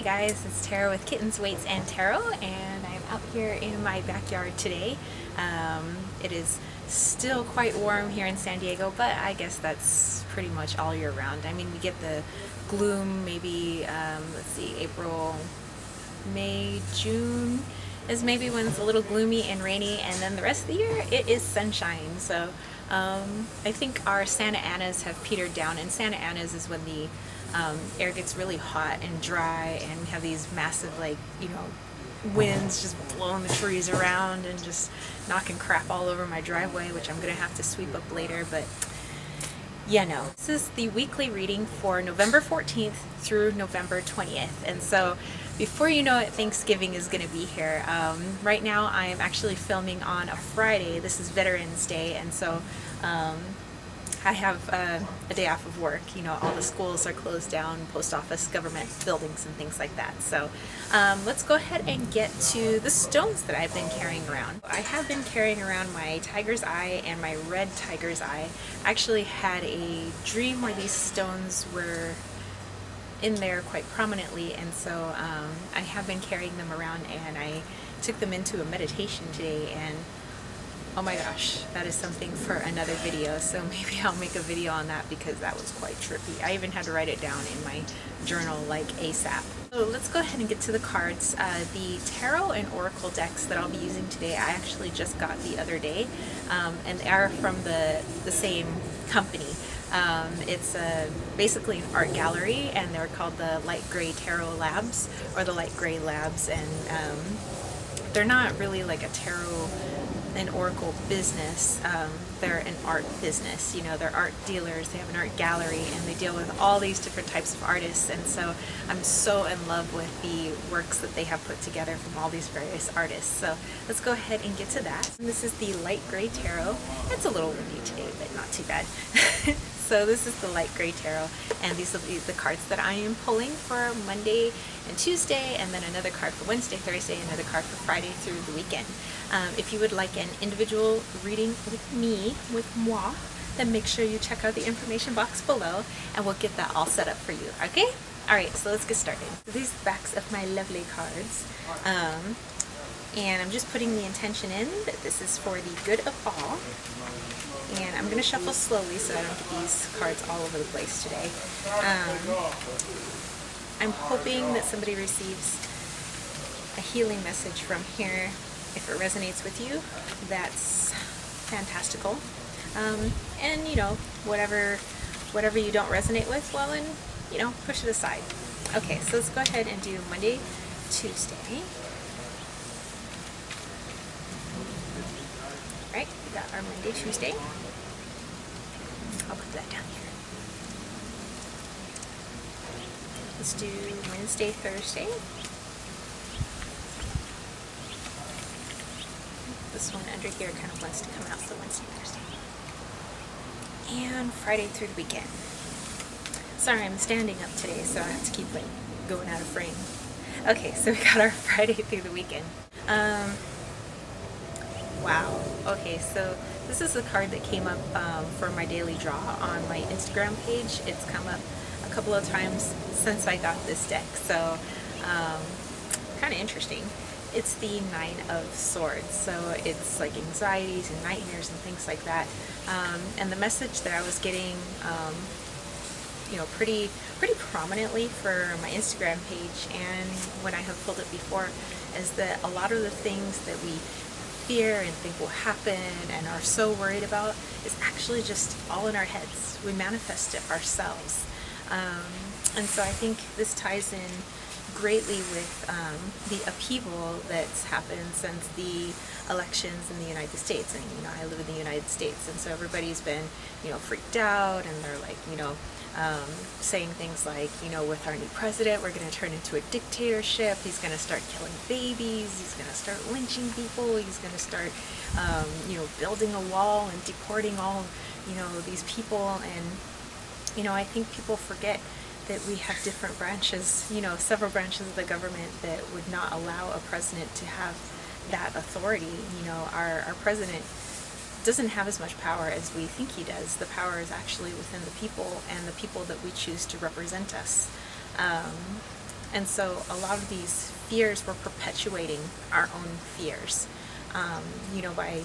guys, it's Tara with Kittens, Weights, and Tarot, and I'm out here in my backyard today. It is still quite warm here in San Diego, but I guess that's pretty much all year round. I mean, we get the gloom maybe, let's see, April, May, June is maybe when it's a little gloomy and rainy, and then the rest of the year it is sunshine. So I think our Santa Anas have petered down, and Santa Anas is when the air gets really hot and dry, and we have these massive, like, winds just blowing the trees around and just knocking crap all over my driveway, which I'm gonna have to sweep up later. But this is the weekly reading for November 14th through November 20th. And so before you know it, Thanksgiving is going to be here. Right now I am actually filming on a Friday. This is Veterans Day, and so I have a day off of work. All the schools are closed down, post office, government buildings, and things like that. So let's go ahead and get to the stones that I've been carrying around. I have been carrying around my tiger's eye and my red tiger's eye. I actually had a dream where these stones were in there quite prominently, and so I have been carrying them around, and I took them into a meditation today, and oh my gosh, that is something for another video. So maybe I'll make a video on that, because that was quite trippy. I even had to write it down in my journal like ASAP. So let's go ahead and get to the cards. The tarot and oracle decks that I'll be using today, I actually just got the other day, and they are from the same company. It's basically an art gallery, and they're called the Light Gray Tarot Labs, or the Light Gray Labs, and they're not really like a tarot and oracle business. They're an art business. They're art dealers. They have an art gallery, and they deal with all these different types of artists, and so I'm so in love with the works that they have put together from all these various artists. So let's go ahead and get to that. And this is the Light Gray Tarot. It's a little windy today, but not too bad. So this is the Light Gray Tarot, and these will be the cards that I am pulling for Monday and Tuesday, and then another card for Wednesday, Thursday, another card for Friday through the weekend. If you would like an individual reading with me, with moi, then make sure you check out the information box below, and we'll get that all set up for you, okay? Alright, so let's get started. So these are the backs of my lovely cards, and I'm just putting the intention in that this is for the good of all. And I'm going to shuffle slowly so I don't get these cards all over the place today. I'm hoping that somebody receives a healing message from here. If it resonates with you, that's fantastical. And whatever you don't resonate with, well, then, push it aside. Okay, so let's go ahead and do Monday, Tuesday. Alright, we got our Monday, Tuesday. I'll put that down here. Let's do Wednesday, Thursday. This one under here kind of wants to come out, so Wednesday, Thursday. And Friday through the weekend. Sorry, I'm standing up today, so I have to keep going out of frame. Okay, so we got our Friday through the weekend. Wow. Okay, so this is the card that came up for my daily draw on my Instagram page. It's come up a couple of times since I got this deck, so kind of interesting. It's the Nine of Swords, so it's like anxieties and nightmares and things like that. And the message that I was getting, pretty prominently for my Instagram page, and when I have pulled it before, is that a lot of the things that we fear and think will happen and are so worried about is actually just all in our heads. We manifest it ourselves. And so I think this ties in greatly with the upheaval that's happened since the elections in the United States. And I live in the United States, and so everybody's been freaked out, and they're like saying things like, with our new president, we're going to turn into a dictatorship. He's going to start killing babies. He's going to start lynching people. He's going to start building a wall and deporting all these people. And I think people forget that we have different branches, several branches of the government that would not allow a president to have that authority. Our president doesn't have as much power as we think he does. The power is actually within the people, and the people that we choose to represent us. And so a lot of these fears, we're perpetuating our own fears. By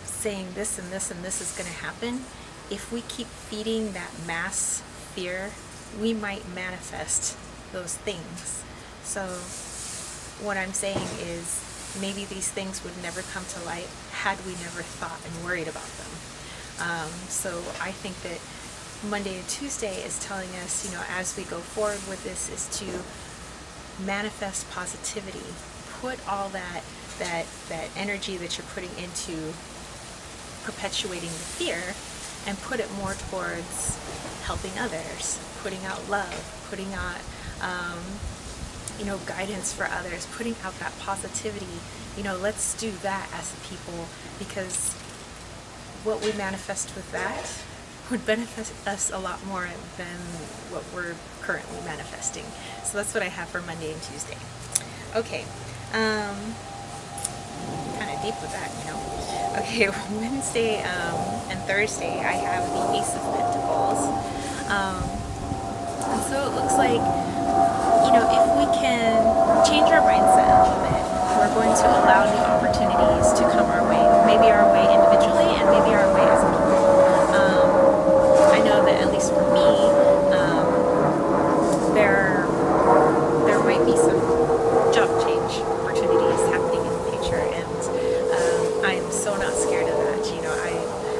saying this and this and this is going to happen, if we keep feeding that mass fear, we might manifest those things. So what I'm saying is, maybe these things would never come to light had we never thought and worried about them. So I think that Monday and Tuesday is telling us, as we go forward with this, is to manifest positivity. Put all that energy that you're putting into perpetuating the fear, and put it more towards helping others, putting out love, putting out guidance for others, putting out that positivity. Let's do that as a people, because what we manifest with that would benefit us a lot more than what we're currently manifesting. So that's what I have for Monday and Tuesday. Okay, kind of deep with that, Okay, Wednesday and Thursday I have the Ace of Pentacles. And so it looks like, if we can change our mindset a little bit, we're going to allow new opportunities to come our way. Maybe our way individually, and maybe our way as a people. I know that, at least for me, there might be some job change opportunities happening in the future, and I'm so not scared of that.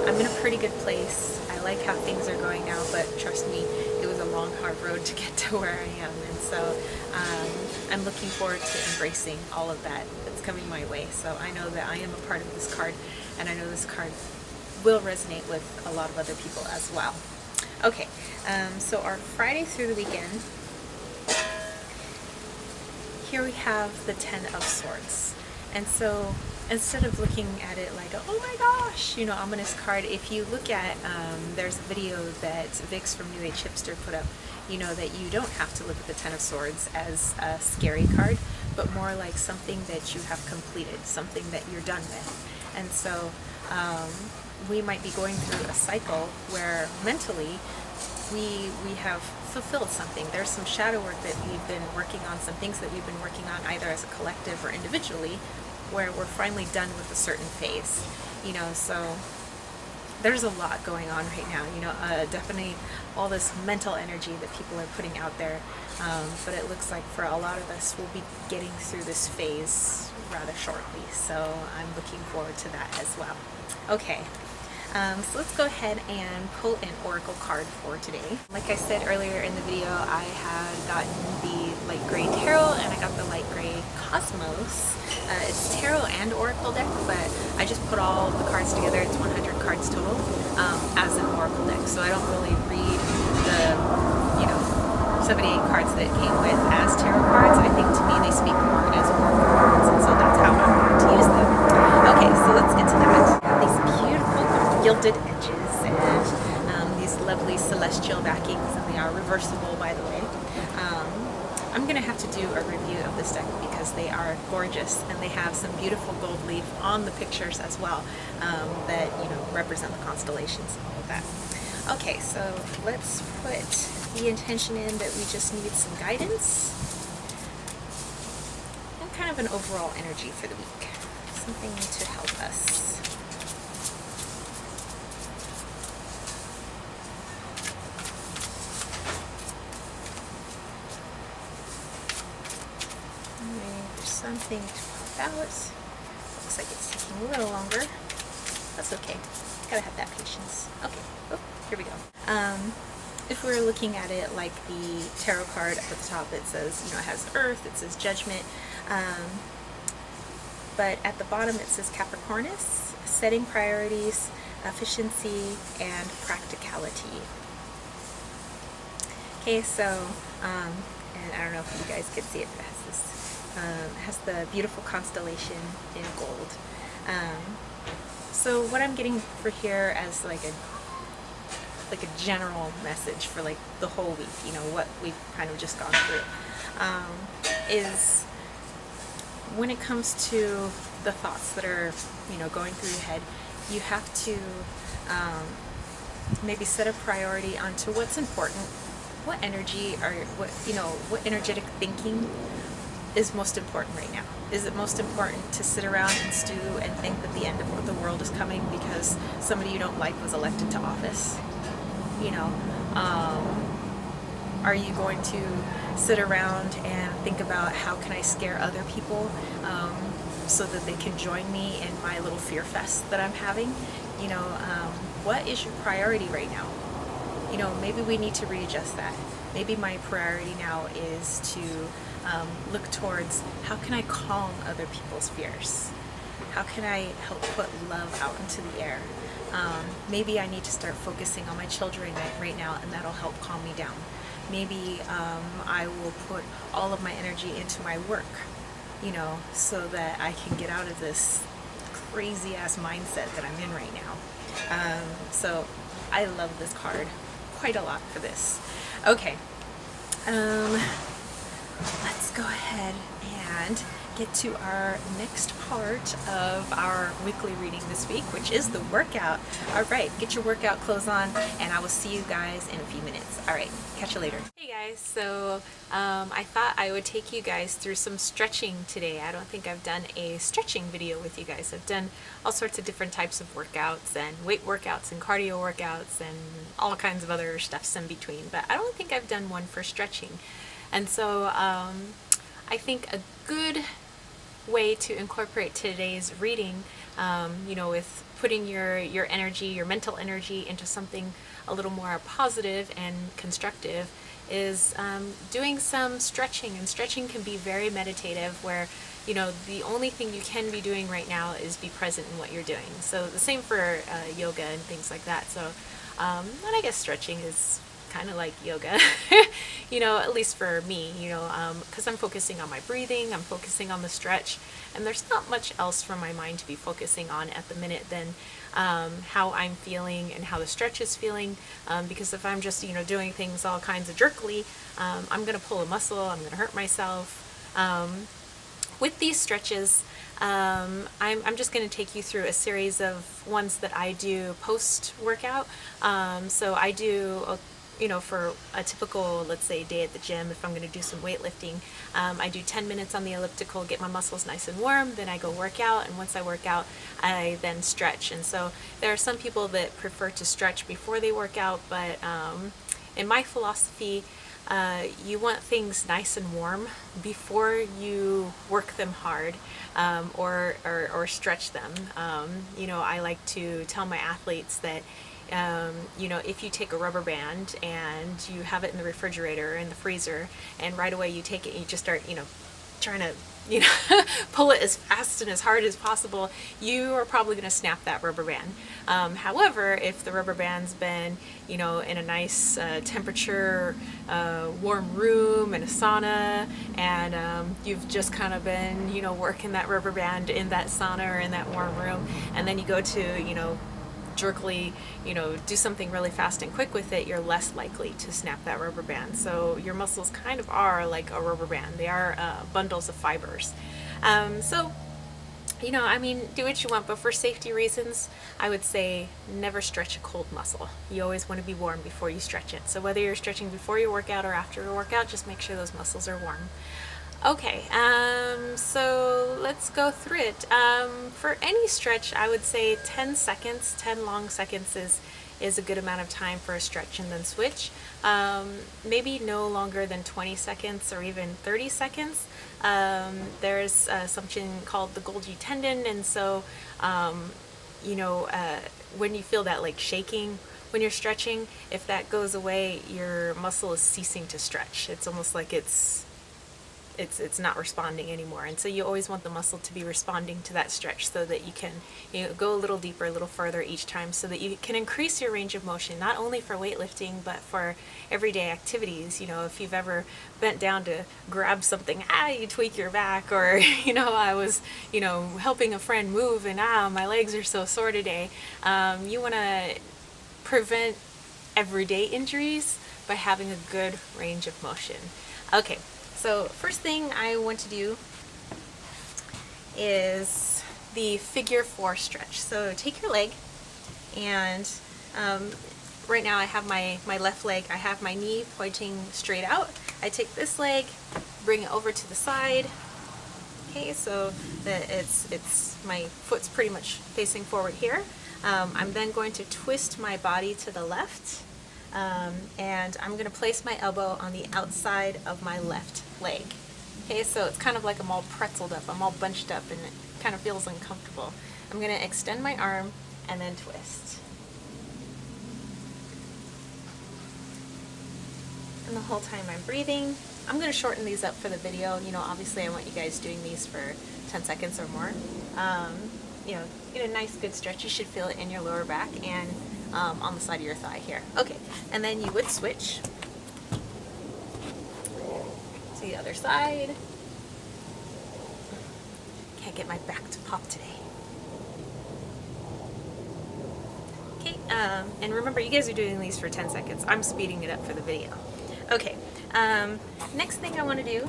I'm in a pretty good place. I like how things are going now, but trust me, it was a long, hard road to get to where I am, and so I'm looking forward to embracing all of that that's coming my way. So I know that I am a part of this card, and I know this card will resonate with a lot of other people as well. Okay, so our Friday through the weekend, here we have the Ten of Swords. And so instead of looking at it like, oh my gosh, ominous card, if you look at, there's a video that Vix from New Age Hipster put up, that you don't have to look at the Ten of Swords as a scary card, but more like something that you have completed, something that you're done with. And so we might be going through a cycle where mentally we have fulfilled something. There's some shadow work that we've been working on, some things that we've been working on either as a collective or individually, where we're finally done with a certain phase. So there's a lot going on right now, definitely all this mental energy that people are putting out there, but it looks like for a lot of us we'll be getting through this phase rather shortly, so I'm looking forward to that as well. Okay, so let's go ahead and pull an oracle card for today. Like I said earlier in the video, I had gotten the light gray tarot and I got the light gray cosmos. It's tarot and oracle deck, but I just put all the cards together. It's 100 cards total as an oracle deck, so I don't really read the 78 cards that it came with as tarot cards. I think to me they speak more as oracle cards, and so that's how I'm going to use them. Okay, so let's get to that. These beautiful gilded edges and these lovely celestial backings, and they are reversible, by the way. I'm going to have to do a review of this deck because they are gorgeous, and they have some beautiful gold leaf on the pictures as well that represent the constellations and all of that. Okay, so let's put the intention in that we just need some guidance and kind of an overall energy for the week. Something to help us. Something to pop out. Looks like it's taking a little longer. That's okay. Gotta have that patience. Okay. Oh, here we go. If we were looking at it like the tarot card at the top, it says, it has Earth, it says Judgment, but at the bottom it says Capricornus, setting priorities, efficiency, and practicality. Okay, so, and I don't know if you guys can see it, but it has this. Has the beautiful constellation in gold. So what I'm getting for here as like a general message for like the whole week, what we've kind of just gone through, is when it comes to the thoughts that are going through your head, you have to maybe set a priority onto what's important what energy or what energetic thinking is most important right now? Is it most important to sit around and stew and think that the end of the world is coming because somebody you don't like was elected to office? You know, are you going to sit around and think about how can I scare other people so that they can join me in my little fear fest that I'm having? What is your priority right now? Maybe we need to readjust that. Maybe my priority now is to look towards how can I calm other people's fears? How can I help put love out into the air? Maybe I need to start focusing on my children right now, and that'll help calm me down. Maybe I will put all of my energy into my work, so that I can get out of this crazy ass mindset that I'm in right now. So I love this card quite a lot for this. Okay, let's go ahead and get to our next part of our weekly reading this week, which is the workout. All right, get your workout clothes on, and I will see you guys in a few minutes. All right, catch you later. Hey guys, so I thought I would take you guys through some stretching today. I don't think I've done a stretching video with you guys. I've done all sorts of different types of workouts and weight workouts and cardio workouts and all kinds of other stuffs in between, but I don't think I've done one for stretching. And so I think a good way to incorporate today's reading, with putting your energy, your mental energy into something a little more positive and constructive, is doing some stretching. And stretching can be very meditative, where the only thing you can be doing right now is be present in what you're doing. So the same for yoga and things like that. So and I guess stretching is kind of like yoga, at least for me, because I'm focusing on my breathing, I'm focusing on the stretch, and there's not much else for my mind to be focusing on at the minute than how I'm feeling and how the stretch is feeling, because if I'm just, doing things all kinds of jerkily, I'm going to pull a muscle, I'm going to hurt myself. With these stretches, I'm just going to take you through a series of ones that I do post-workout. So I do for a typical, let's say, day at the gym, if I'm going to do some weightlifting, I do 10 minutes on the elliptical, get my muscles nice and warm, then I go work out, and once I work out, I then stretch. And so there are some people that prefer to stretch before they work out, but in my philosophy, you want things nice and warm before you work them hard, or stretch them. I like to tell my athletes that if you take a rubber band and you have it in the refrigerator, in the freezer, and right away you take it and you just start, trying to, pull it as fast and as hard as possible, you are probably going to snap that rubber band. However, if the rubber band's been, in a nice temperature, warm room and a sauna, and you've just kind of been, working that rubber band in that sauna or in that warm room, and then you go to, jerkily, do something really fast and quick with it, you're less likely to snap that rubber band. So your muscles kind of are like a rubber band. They are bundles of fibers. So, do what you want, but for safety reasons, I would say never stretch a cold muscle. You always want to be warm before you stretch it. So whether you're stretching before your workout or after your workout, just make sure those muscles are warm. Okay, so let's go through it. For any stretch, I would say 10 seconds, 10 long seconds is a good amount of time for a stretch, and then switch. Maybe no longer than 20 seconds or even 30 seconds. There's something called the Golgi tendon, and so, when you feel that like shaking when you're stretching, if that goes away, your muscle is ceasing to stretch. It's almost like it's not responding anymore. And so you always want the muscle to be responding to that stretch, so that you can go a little deeper, a little further each time, so that you can increase your range of motion, not only for weightlifting but for everyday activities. If you've ever bent down to grab something, you tweak your back, or I was helping a friend move and my legs are so sore today. You want to prevent everyday injuries by having a good range of motion. Okay, so first thing I want to do is the figure 4 stretch. So take your leg and right now I have my left leg, I have my knee pointing straight out. I take this leg, bring it over to the side. Okay, so that it's my foot's pretty much facing forward here. I'm then going to twist my body to the left, and I'm going to place my elbow on the outside of my left leg. Okay, so it's kind of like I'm all pretzeled up, I'm all bunched up, and it kind of feels uncomfortable. I'm going to extend my arm and then twist. And the whole time I'm breathing. I'm going to shorten these up for the video. You know, obviously I want you guys doing these for 10 seconds or more. You know, get a nice good stretch. You should feel it in your lower back and on the side of your thigh here. Okay, and then you would switch to the other side. Can't get my back to pop today. Okay, and remember, you guys are doing these for 10 seconds. I'm speeding it up for the video. Okay, next thing I want to do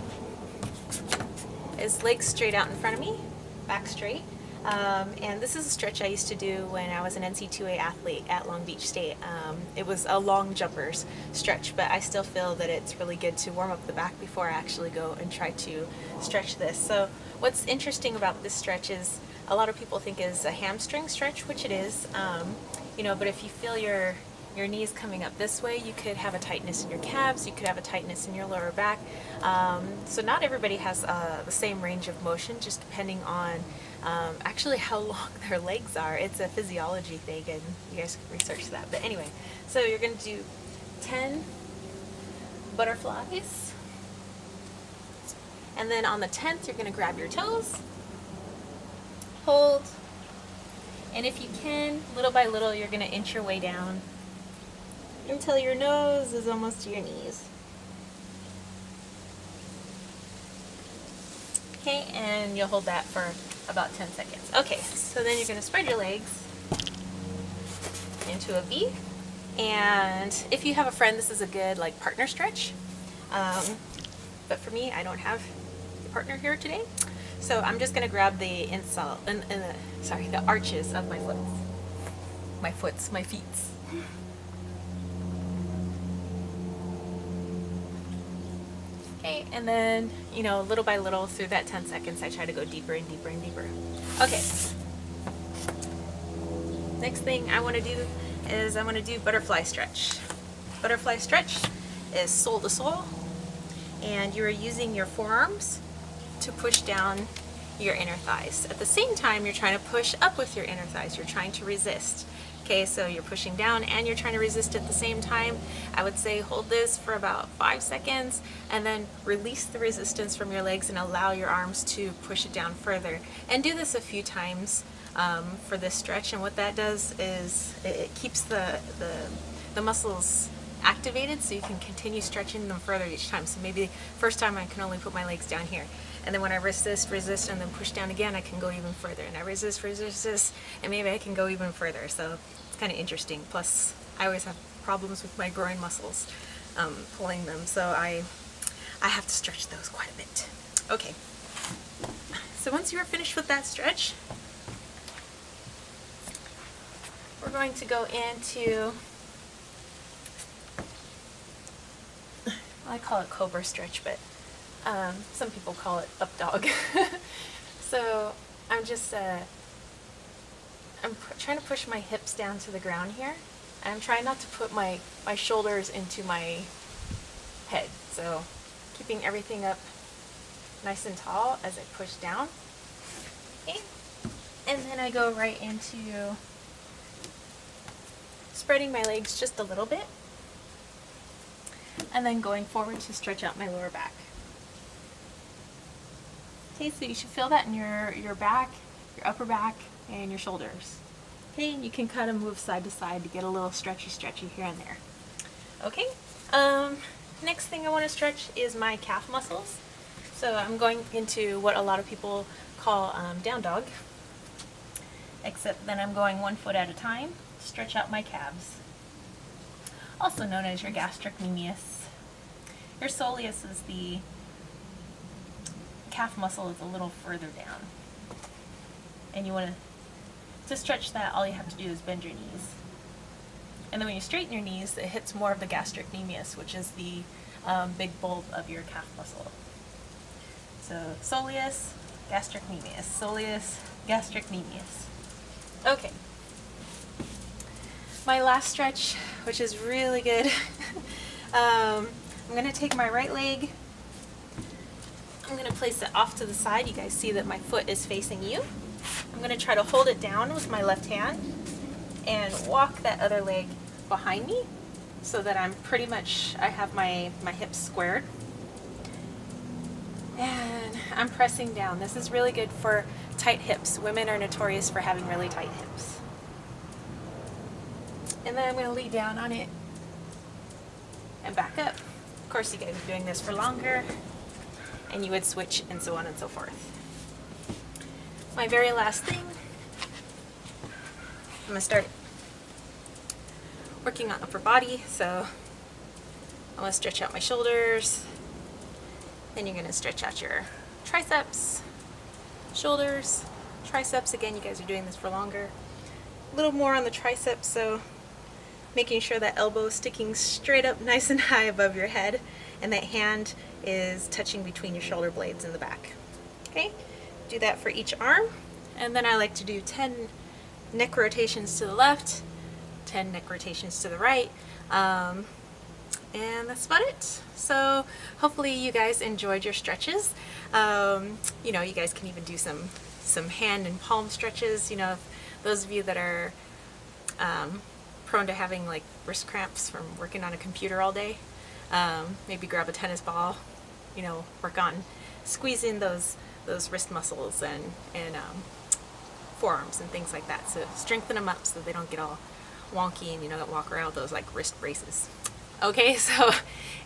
is legs straight out in front of me, back straight. And this is a stretch I used to do when I was an NC2A athlete at Long Beach State. It was a long jumpers stretch, but I still feel that it's really good to warm up the back before I actually go and try to stretch this. So what's interesting about this stretch is a lot of people think is a hamstring stretch, which it is, you know, but if you feel your knees coming up this way, you could have a tightness in your calves, you could have a tightness in your lower back. So not everybody has the same range of motion, just depending on actually how long their legs are. It's a physiology thing, and you guys can research that. But anyway, so you're going to do 10 butterflies, and then on the 10th you're going to grab your toes, hold, and if you can, little by little, you're going to inch your way down until your nose is almost to your knees. Okay, and you'll hold that for about 10 seconds. Okay, so then you're going to spread your legs into a V, and if you have a friend, this is a good like partner stretch. But for me, I don't have a partner here today, so I'm just going to grab the insole and the arches of my feet. Okay, and then, you know, little by little through that 10 seconds, I try to go deeper and deeper and deeper. Okay. Next thing I want to do is I want to do butterfly stretch. Butterfly stretch is sole to sole, and you're using your forearms to push down your inner thighs. At the same time, you're trying to push up with your inner thighs. You're trying to resist. Okay, so you're pushing down and you're trying to resist at the same time. I would say hold this for about 5 seconds and then release the resistance from your legs and allow your arms to push it down further. And do this a few times for this stretch, and what that does is it keeps the muscles activated so you can continue stretching them further each time. So maybe first time I can only put my legs down here, and then when I resist, and then push down again, I can go even further, and I resist, and maybe I can go even further. So it's kind of interesting. Plus, I always have problems with my groin muscles pulling them, so I have to stretch those quite a bit. Okay, so once you're finished with that stretch, we're going to go into, I call it cobra stretch, but some people call it up dog. So I'm just trying to push my hips down to the ground here. I'm trying not to put my shoulders into my head, so keeping everything up nice and tall as I push down. Okay. And then I go right into spreading my legs just a little bit, and then going forward to stretch out my lower back. Okay, so you should feel that in your back, your upper back, and your shoulders. Okay, and you can kind of move side to side to get a little stretchy here and there. Okay, next thing I want to stretch is my calf muscles. So I'm going into what a lot of people call down dog, except then I'm going 1 foot at a time to stretch out my calves, also known as your gastrocnemius. Your soleus is the calf muscle is a little further down, and you want to stretch that, all you have to do is bend your knees. And then when you straighten your knees, it hits more of the gastrocnemius, which is the big bulb of your calf muscle. So soleus, gastrocnemius, soleus, gastrocnemius. Okay. My last stretch, which is really good. I'm going to take my right leg. I'm going to place it off to the side. You guys see that my foot is facing you. I'm going to try to hold it down with my left hand and walk that other leg behind me so that I have my hips squared. And I'm pressing down. This is really good for tight hips. Women are notorious for having really tight hips. And then I'm going to lay down on it and back up. Of course, you guys are doing this for longer, and you would switch and so on and so forth. My very last thing, I'm going to start working on upper body. So I'm going to stretch out my shoulders. Then you're going to stretch out your triceps, shoulders, triceps. Again, you guys are doing this for longer. A little more on the triceps, so making sure that elbow is sticking straight up nice and high above your head, and that hand is touching between your shoulder blades in the back. Okay, do that for each arm. And then I like to do 10 neck rotations to the left, 10 neck rotations to the right. And that's about it. So hopefully you guys enjoyed your stretches. You know, you guys can even do some hand and palm stretches. You know, if those of you that are prone to having like wrist cramps from working on a computer all day, maybe grab a tennis ball, you know, work on squeezing those wrist muscles and forearms and things like that. So strengthen them up so they don't get all wonky and, you know, walk around with those like wrist braces. Okay, so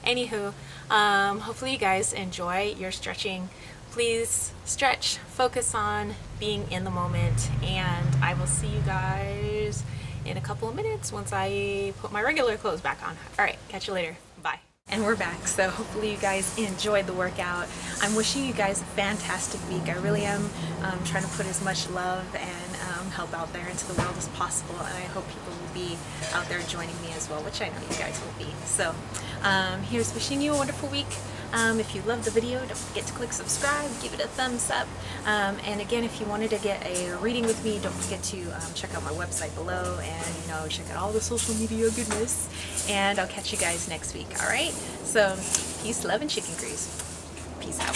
anywho, hopefully you guys enjoy your stretching. Please stretch, focus on being in the moment, and I will see you guys in a couple of minutes once I put my regular clothes back on. All right, catch you later. Bye. And we're back, so hopefully you guys enjoyed the workout. I'm wishing you guys a fantastic week. I really am trying to put as much love and help out there into the world as possible, and I hope people will be out there joining me as well, which I know you guys will be. So here's wishing you a wonderful week. If you loved the video, don't forget to click subscribe, give it a thumbs up, and again, if you wanted to get a reading with me, don't forget to check out my website below, and you know, check out all the social media goodness, and I'll catch you guys next week. All right, so peace, love, and chicken grease. Peace out.